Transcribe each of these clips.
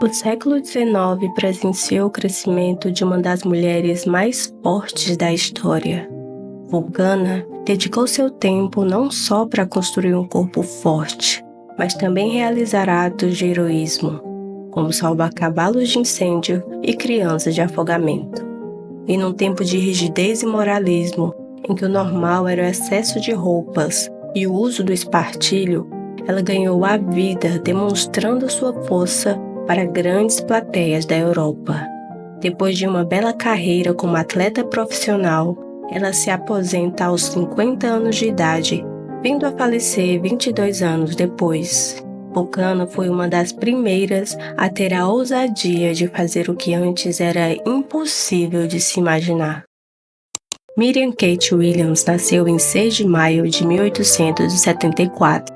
O século XIX presenciou o crescimento de uma das mulheres mais fortes da história. Vulcana dedicou seu tempo não só para construir um corpo forte, mas também realizar atos de heroísmo, como salvar cavalos de incêndio e crianças de afogamento. E num tempo de rigidez e moralismo, em que o normal era o excesso de roupas e o uso do espartilho, ela ganhou a vida demonstrando sua força para grandes plateias da Europa. Depois de uma bela carreira como atleta profissional, ela se aposenta aos 50 anos de idade, vindo a falecer 22 anos depois. Vulcana foi uma das primeiras a ter a ousadia de fazer o que antes era impossível de se imaginar. Miriam Kate Williams nasceu em 6 de maio de 1874,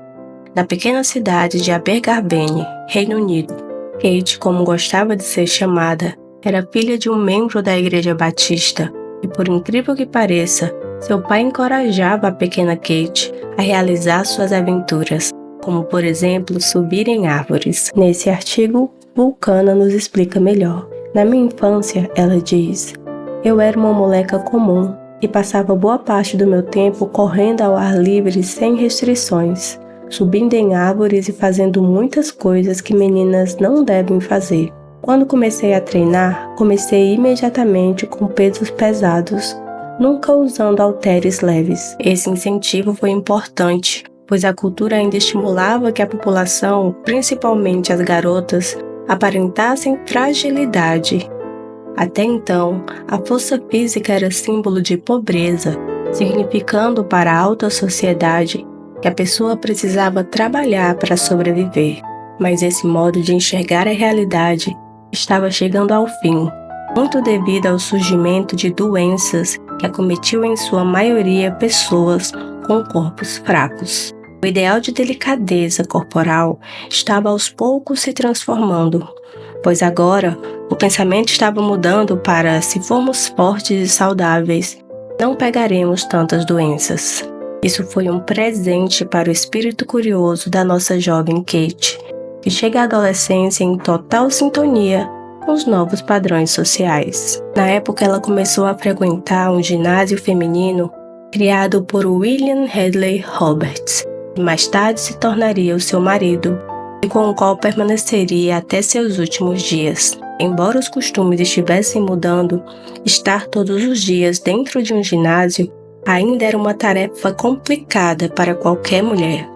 na pequena cidade de Abergavenny, Reino Unido. Kate, como gostava de ser chamada, era filha de um membro da Igreja Batista e, por incrível que pareça, seu pai encorajava a pequena Kate a realizar suas aventuras, como, por exemplo, subir em árvores. Nesse artigo, Vulcana nos explica melhor. Na minha infância, ela diz, eu era uma moleca comum e passava boa parte do meu tempo correndo ao ar livre sem restrições, subindo em árvores e fazendo muitas coisas que meninas não devem fazer. Quando comecei a treinar, comecei imediatamente com pesos pesados, nunca usando halteres leves. Esse incentivo foi importante, pois a cultura ainda estimulava que a população, principalmente as garotas, aparentassem fragilidade. Até então, a força física era símbolo de pobreza, significando para a alta sociedade que a pessoa precisava trabalhar para sobreviver. Mas esse modo de enxergar a realidade estava chegando ao fim, muito devido ao surgimento de doenças que acometiam em sua maioria pessoas com corpos fracos. O ideal de delicadeza corporal estava aos poucos se transformando, pois agora o pensamento estava mudando para se formos fortes e saudáveis, não pegaremos tantas doenças. Isso foi um presente para o espírito curioso da nossa jovem Kate, que chega à adolescência em total sintonia com os novos padrões sociais. Na época, ela começou a frequentar um ginásio feminino criado por William Hedley Roberts, que mais tarde se tornaria o seu marido e com o qual permaneceria até seus últimos dias. Embora os costumes estivessem mudando, estar todos os dias dentro de um ginásio ainda era uma tarefa complicada para qualquer mulher.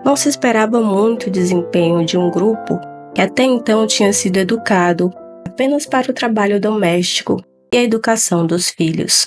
Não se esperava muito o desempenho de um grupo que até então tinha sido educado apenas para o trabalho doméstico e a educação dos filhos.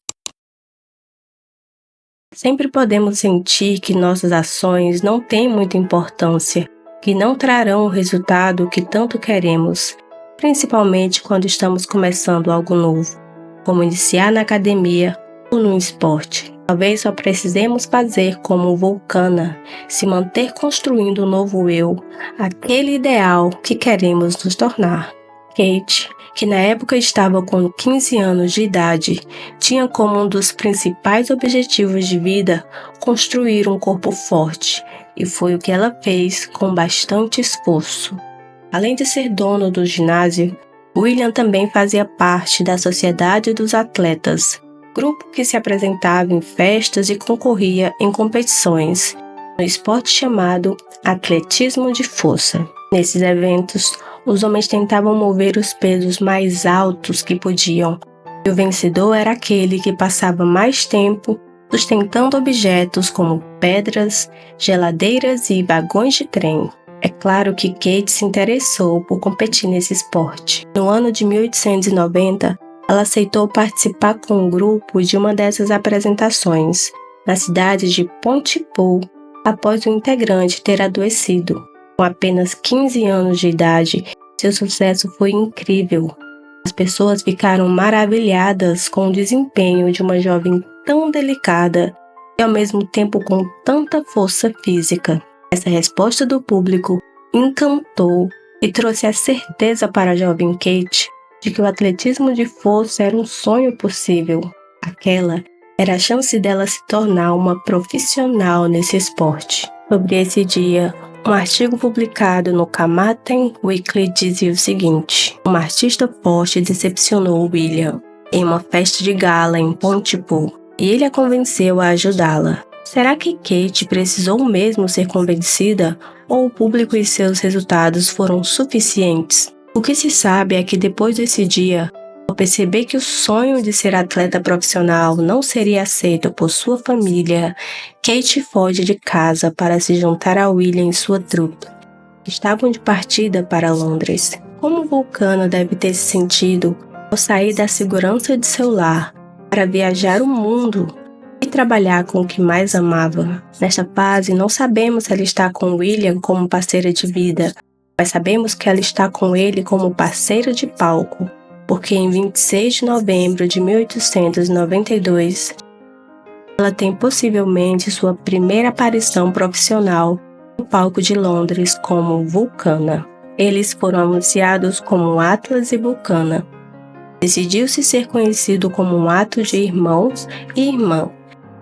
Sempre podemos sentir que nossas ações não têm muita importância, que não trarão o resultado que tanto queremos, principalmente quando estamos começando algo novo, como iniciar na academia ou no esporte. Talvez só precisemos fazer como Vulcana, se manter construindo um novo eu, aquele ideal que queremos nos tornar. Kate, que na época estava com 15 anos de idade, tinha como um dos principais objetivos de vida construir um corpo forte, e foi o que ela fez com bastante esforço. Além de ser dono do ginásio, William também fazia parte da Sociedade dos Atletas, grupo que se apresentava em festas e concorria em competições, no esporte chamado atletismo de força. Nesses eventos, os homens tentavam mover os pesos mais altos que podiam, e o vencedor era aquele que passava mais tempo sustentando objetos como pedras, geladeiras e vagões de trem. É claro que Kate se interessou por competir nesse esporte. No ano de 1890, ela aceitou participar com um grupo de uma dessas apresentações, na cidade de Pontypool, após o integrante ter adoecido. Com apenas 15 anos de idade, seu sucesso foi incrível. As pessoas ficaram maravilhadas com o desempenho de uma jovem tão delicada e ao mesmo tempo com tanta força física. Essa resposta do público encantou e trouxe a certeza para a jovem Kate de que o atletismo de força era um sonho possível. Aquela era a chance dela se tornar uma profissional nesse esporte. Sobre esse dia, Um artigo publicado no Carmarthen Weekly dizia o seguinte: uma artista forte decepcionou William em uma festa de gala em Pontypool e ele a convenceu a ajudá-la. Será que Kate precisou mesmo ser convencida ou o público e seus resultados foram suficientes? O que se sabe é que depois desse dia, ao perceber que o sonho de ser atleta profissional não seria aceito por sua família, Kate foge de casa para se juntar a William e sua trupe. Estavam de partida para Londres. Como Vulcana deve ter se sentido ao sair da segurança de seu lar para viajar o mundo e trabalhar com o que mais amava. Nesta fase, não sabemos se ela está com William como parceira de vida, mas sabemos que ela está com ele como parceira de palco, porque em 26 de novembro de 1892, ela tem possivelmente sua primeira aparição profissional no palco de Londres como Vulcana. Eles foram anunciados como Atlas e Vulcana. Decidiu-se ser conhecido como um ato de irmãos e irmã,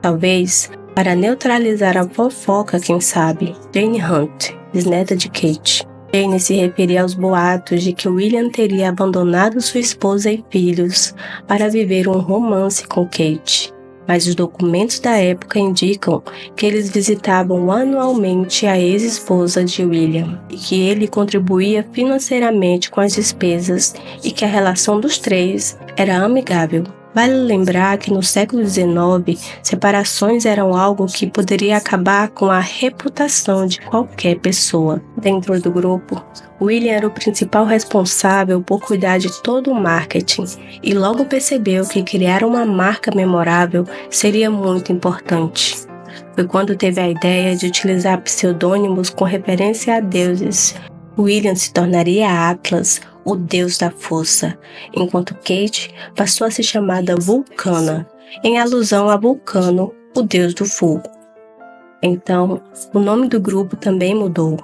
talvez para neutralizar a fofoca, quem sabe. Jane Hunt, bisneta de Kate. Jane se referia aos boatos de que William teria abandonado sua esposa e filhos para viver um romance com Kate, mas os documentos da época indicam que eles visitavam anualmente a ex-esposa de William e que ele contribuía financeiramente com as despesas e que a relação dos três era amigável. Vale lembrar que no século XIX, separações eram algo que poderia acabar com a reputação de qualquer pessoa. Dentro do grupo, William era o principal responsável por cuidar de todo o marketing e logo percebeu que criar uma marca memorável seria muito importante. Foi quando teve a ideia de utilizar pseudônimos com referência a deuses. William se tornaria Atlas, o deus da força, enquanto Kate passou a ser chamada Vulcana, em alusão a Vulcano, o deus do fogo. Então, o nome do grupo também mudou.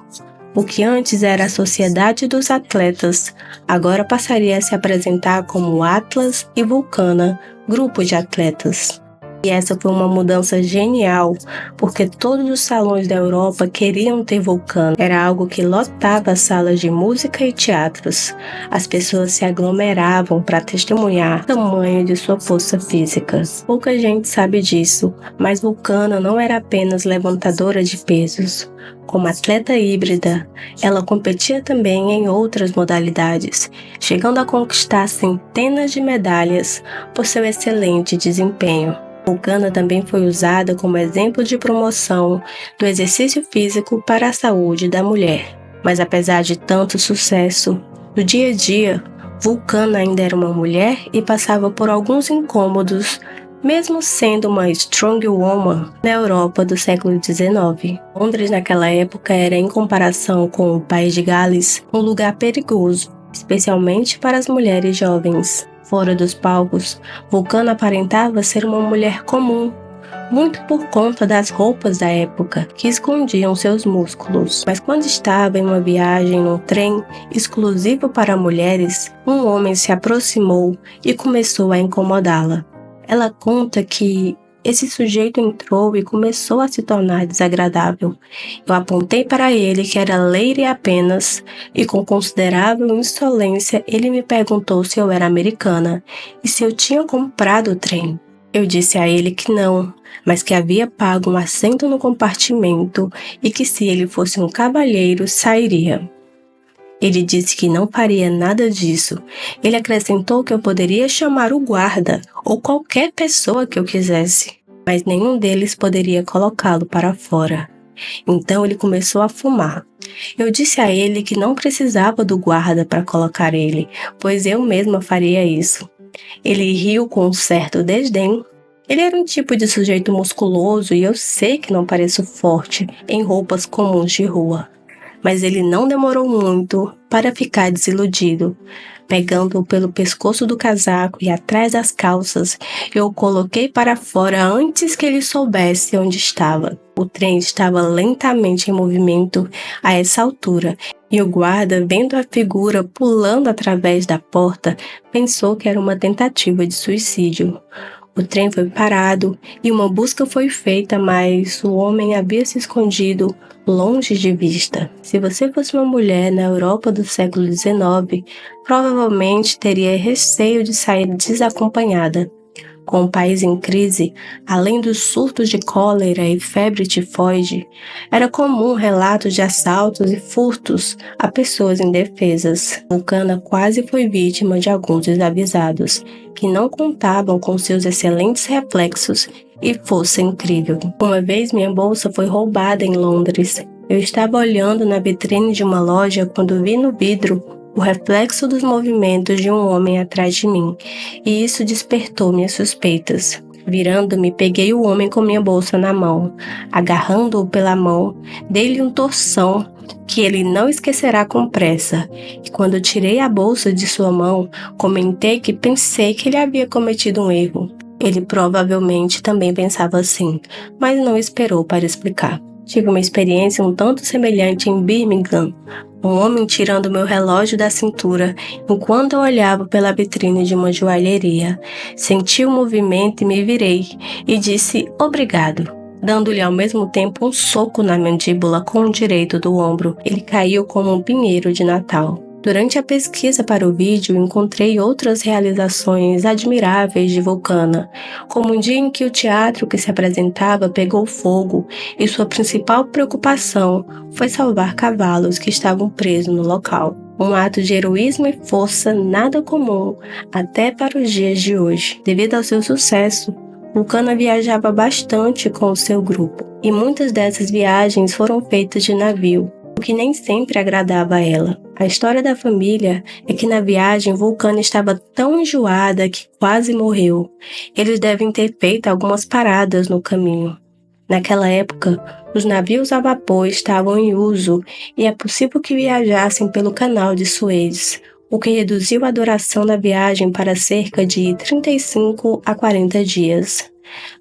O que antes era a Sociedade dos Atletas, agora passaria a se apresentar como Atlas e Vulcana, grupo de atletas. E essa foi uma mudança genial, porque todos os salões da Europa queriam ter Vulcana. Era algo que lotava as salas de música e teatros. As pessoas se aglomeravam para testemunhar o tamanho de sua força física. Pouca gente sabe disso, mas Vulcana não era apenas levantadora de pesos. Como atleta híbrida, ela competia também em outras modalidades, chegando a conquistar centenas de medalhas por seu excelente desempenho. Vulcana também foi usada como exemplo de promoção do exercício físico para a saúde da mulher. Mas apesar de tanto sucesso, no dia a dia, Vulcana ainda era uma mulher e passava por alguns incômodos, mesmo sendo uma strong woman na Europa do século XIX. Londres naquela época era, em comparação com o país de Gales, um lugar perigoso, especialmente para as mulheres jovens. Fora dos palcos, Vulcana aparentava ser uma mulher comum, muito por conta das roupas da época, que escondiam seus músculos. Mas quando estava em uma viagem num trem exclusivo para mulheres, um homem se aproximou e começou a incomodá-la. Ela conta que esse sujeito entrou e começou a se tornar desagradável. Eu apontei para ele que era lady apenas e com considerável insolência ele me perguntou se eu era americana e se eu tinha comprado o trem. Eu disse a ele que não, mas que havia pago um assento no compartimento e que se ele fosse um cavalheiro, sairia. Ele disse que não faria nada disso. Ele acrescentou que eu poderia chamar o guarda ou qualquer pessoa que eu quisesse, mas nenhum deles poderia colocá-lo para fora. Então ele começou a fumar. Eu disse a ele que não precisava do guarda para colocar ele, pois eu mesma faria isso. Ele riu com um certo desdém. Ele era um tipo de sujeito musculoso e eu sei que não pareço forte em roupas comuns de rua. Mas ele não demorou muito para ficar desiludido. Pegando-o pelo pescoço do casaco e atrás das calças, eu o coloquei para fora antes que ele soubesse onde estava. O trem estava lentamente em movimento a essa altura, e o guarda, vendo a figura pulando através da porta, pensou que era uma tentativa de suicídio. O trem foi parado e uma busca foi feita, mas o homem havia se escondido longe de vista. Se você fosse uma mulher na Europa do século XIX, provavelmente teria receio de sair desacompanhada. Com o país em crise, além dos surtos de cólera e febre tifoide, era comum relatos de assaltos e furtos a pessoas indefesas. Vulcana quase foi vítima de alguns desavisados, que não contavam com seus excelentes reflexos e força incrível. Uma vez minha bolsa foi roubada em Londres. Eu estava olhando na vitrine de uma loja quando vi no vidro o reflexo dos movimentos de um homem atrás de mim, e isso despertou minhas suspeitas. Virando-me, peguei o homem com minha bolsa na mão. Agarrando-o pela mão, dei-lhe um torção que ele não esquecerá com pressa. E quando tirei a bolsa de sua mão, comentei que pensei que ele havia cometido um erro. Ele provavelmente também pensava assim, mas não esperou para explicar. Tive uma experiência um tanto semelhante em Birmingham. Um homem tirando meu relógio da cintura enquanto eu olhava pela vitrine de uma joalheria. Senti o movimento e me virei e disse obrigado, dando-lhe ao mesmo tempo um soco na mandíbula com o direito do ombro. Ele caiu como um pinheiro de Natal. Durante a pesquisa para o vídeo, encontrei outras realizações admiráveis de Vulcana, como um dia em que o teatro que se apresentava pegou fogo e sua principal preocupação foi salvar cavalos que estavam presos no local. Um ato de heroísmo e força nada comum até para os dias de hoje. Devido ao seu sucesso, Vulcana viajava bastante com o seu grupo, e muitas dessas viagens foram feitas de navio, o que nem sempre agradava a ela. A história da família é que na viagem Vulcana estava tão enjoada que quase morreu. Eles devem ter feito algumas paradas no caminho. Naquela época, os navios a vapor estavam em uso e é possível que viajassem pelo canal de Suez, o que reduziu a duração da viagem para cerca de 35 a 40 dias.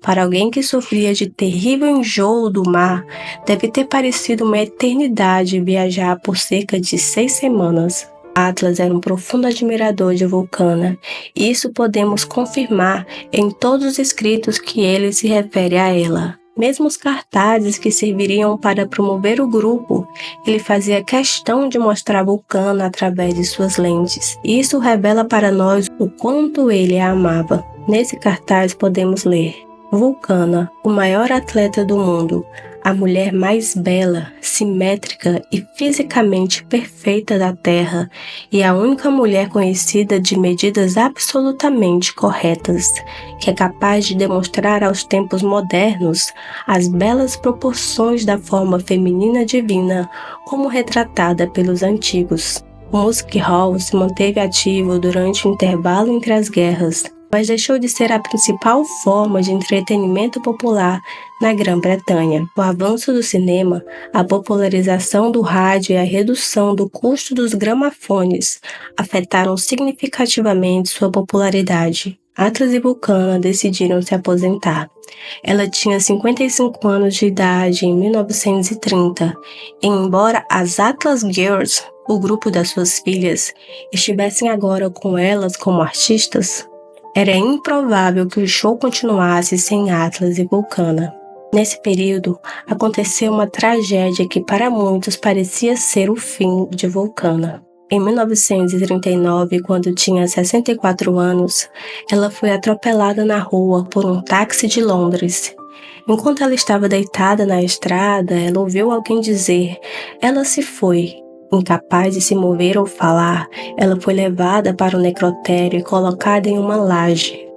Para alguém que sofria de terrível enjoo do mar, deve ter parecido uma eternidade viajar por cerca de 6 semanas. Atlas era um profundo admirador de Vulcana, e isso podemos confirmar em todos os escritos que ele se refere a ela. Mesmo os cartazes que serviriam para promover o grupo, ele fazia questão de mostrar Vulcana através de suas lentes. Isso revela para nós o quanto ele a amava. Nesse cartaz podemos ler: Vulcana, o maior atleta do mundo, a mulher mais bela, simétrica e fisicamente perfeita da Terra, e a única mulher conhecida de medidas absolutamente corretas, que é capaz de demonstrar aos tempos modernos as belas proporções da forma feminina divina, como retratada pelos antigos. O Music Hall se manteve ativo durante o intervalo entre as guerras, mas deixou de ser a principal forma de entretenimento popular na Grã-Bretanha. O avanço do cinema, a popularização do rádio e a redução do custo dos gramafones afetaram significativamente sua popularidade. Atlas e Vulcana decidiram se aposentar. Ela tinha 55 anos de idade em 1930, e embora as Atlas Girls, o grupo das suas filhas, estivessem agora com elas como artistas, era improvável que o show continuasse sem Atlas e Vulcana. Nesse período, aconteceu uma tragédia que para muitos parecia ser o fim de Vulcana. Em 1939, quando tinha 64 anos, ela foi atropelada na rua por um táxi de Londres. Enquanto ela estava deitada na estrada, ela ouviu alguém dizer: "Ela se foi." Incapaz de se mover ou falar, ela foi levada para o necrotério e colocada em uma laje.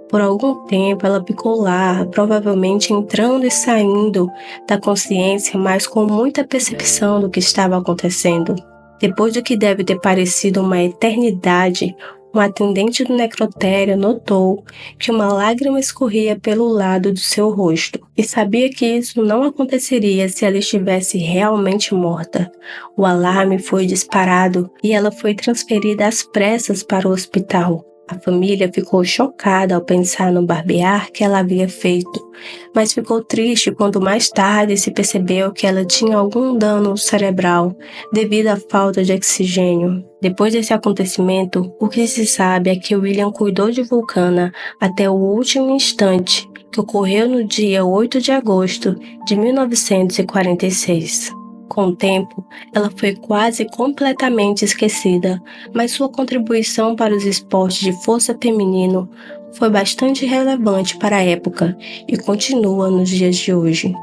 Por algum tempo ela ficou lá, provavelmente entrando e saindo da consciência, mas com muita percepção do que estava acontecendo. Depois do que deve ter parecido uma eternidade, um atendente do necrotério notou que uma lágrima escorria pelo lado do seu rosto e sabia que isso não aconteceria se ela estivesse realmente morta. O alarme foi disparado e ela foi transferida às pressas para o hospital. A família ficou chocada ao pensar no barbear que ela havia feito, mas ficou triste quando mais tarde se percebeu que ela tinha algum dano cerebral devido à falta de oxigênio. Depois desse acontecimento, o que se sabe é que William cuidou de Vulcana até o último instante, que ocorreu no dia 8 de agosto de 1946. Com o tempo, ela foi quase completamente esquecida, mas sua contribuição para os esportes de força feminino foi bastante relevante para a época e continua nos dias de hoje.